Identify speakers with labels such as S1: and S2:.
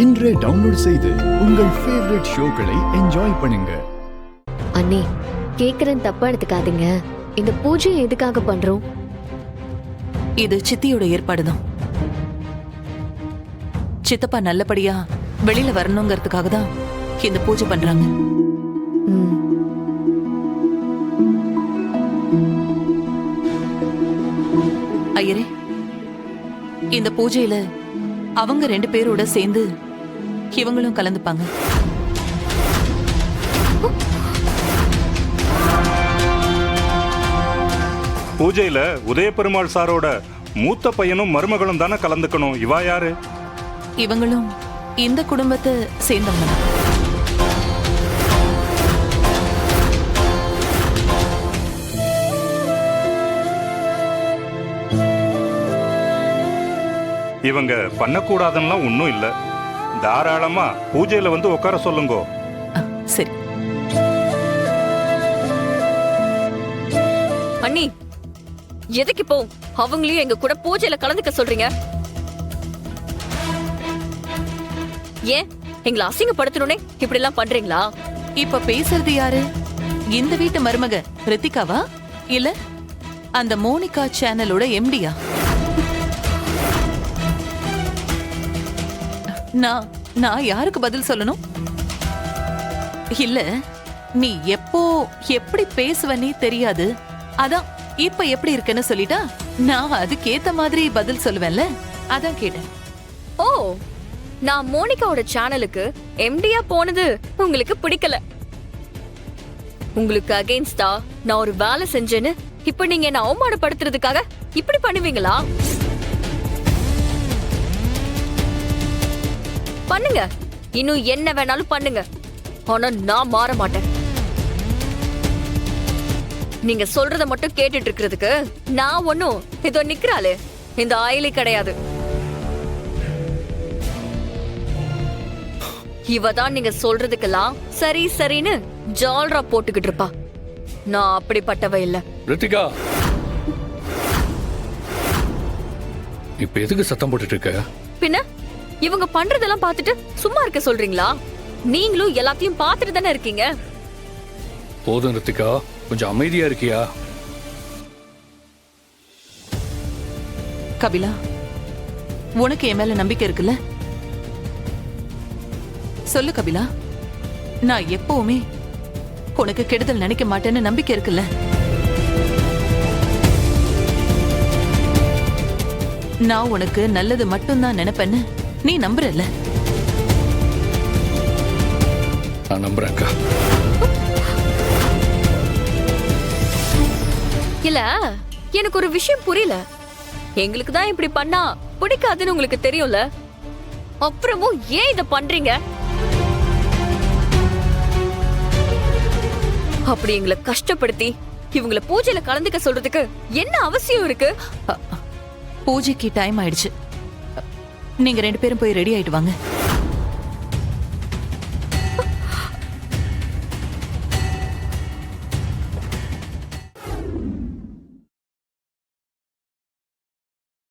S1: இன்றே டவுன்லோட் செய்து உங்கள் ஃபேவரட் ஷோக்களை என்ஜாய் பண்ணுங்க.
S2: அண்ணே, கேக்குறேன், தப்பா எடுத்துக்காதீங்க. இந்த பூஜை எதுக்காக பண்றோம்?
S3: இது சித்தியோட ஏற்பாடுதான். சித்தப்பா நல்லபடியா வெளியில வரணுங்கிறதுக்காக தான் இந்த பூஜை பண்றாங்க. ஐயரே, இந்த பூஜையில அவங்க 2 பேரோட சேர்ந்து இவங்களும் கலந்துப்பாங்க.
S4: பூஜையில உதயபெருமாள் சாரோட மூத்த பையனும் மருமகளும் தானே கலந்துக்கணும். இவா யாரு?
S3: இவங்களும் இந்த குடும்பத்தை சேர்ந்தவங்க.
S4: இவங்க பண்ணக்கூடாதுன்னா ஒன்னும் இல்ல. தாராளமா பூஜையில வந்து உட்கார சொல்லுங்க.
S3: சரி
S5: அண்ணி, எதுக்கு இப்போ அவங்களையும் எங்க கூட பூஜையில கலந்துக்க சொல்றீங்க? ஏன் எங்களை அசிங்கப்படுத்தணும்னே இப்படி எல்லாம் பண்றீங்களா?
S3: இப்ப பேசுறது யாரு? இந்த வீட்டு மருமக ரித்திகாவா இல்ல அந்த மோனிகா சேனலோட எம்டியா? நான் யாருக்கு பதில் சொல்லணும்? இல்ல, நீ எப்போ எப்படி பேசுவனே தெரியாது. அதான் இப்ப எப்படி இருக்குன்னு சொல்லிட்டா நான் அதுக்கேத்த மாதிரி பதில் சொல்லுவேன்ல, அதான் கேட்டேன்.
S5: ஓ, நான் மோனிகாவோட சேனலுக்கு எம்டியா போனது உங்களுக்கு பிடிக்கல. உங்களுக்கு அகைன்ஸ்டா நான் ஒரு வேலை செஞ்சேன்னு இப்ப நீங்க என்ன அவமானப்படுத்துறதுக்காக இப்படி பண்ணுவீங்களா? பண்ணுங்க, இன்னும் என்ன வேணாலும் பண்ணுங்க. ஆனா நான் மாற மாட்டேன். நீங்க சொல்றத மட்டும் கேட்டுட்டு இருக்கிறதுக்கு நான் ஒன்னும் இதோ நிக்கிறாளே இந்த ஆயிலி கிடையாது. இவதான் நீங்க சொல்றதுக்கெல்லாம் சரி சரின்னு ஜால்ரா போட்டுக்கிட்டு இருப்பா. நான் அப்படிப்பட்டவ இல்ல.
S6: ரித்திகா, இப்ப எதுக்கு சத்தம் போட்டுட்டு இருக்க?
S5: பின்ன இவங்க பண்றதெல்லாம் பார்த்துட்டு சும்மா இருக்க சொல்றீங்களா? நீங்களும் எல்லாத்தையும் பார்த்துட்டு தானே இருக்கீங்க.
S6: போதும் ரித்திகா, கொஞ்சம் அமைதியா இருக்கியா?
S3: கபிலா, உனக்கு என் மேல நம்பிக்கை இருக்குல்ல? சொல்லு கபிலா, நான் எப்பவுமே உனக்கு கெடுதல் நினைக்க மாட்டேன்னு நம்பிக்கை இருக்குல்ல? நான் உனக்கு நல்லது மட்டும்தான் நினைப்பேன்னு நீ நம்புறல்ல?
S6: நான் நம்புறேன்க்கா.
S5: இல்ல, எனக்கு ஒரு விஷயம் புரியல. எங்களுக்கு தான் இப்படி பண்ணா பிடிக்காதுன்னு உங்களுக்கு தெரியும்ல, அப்புறமும் ஏன் இத பண்றீங்க? அப்படி எங்களை கஷ்டப்படுத்தி இவங்கள பூஜையில கலந்துக்க சொல்றதுக்கு என்ன அவசியம் இருக்கு?
S3: பூஜைக்கு டைம் ஆயிடுச்சு. நீங்க 2 பேரும் போய் ரெடி ஆயிட்டு வாங்க.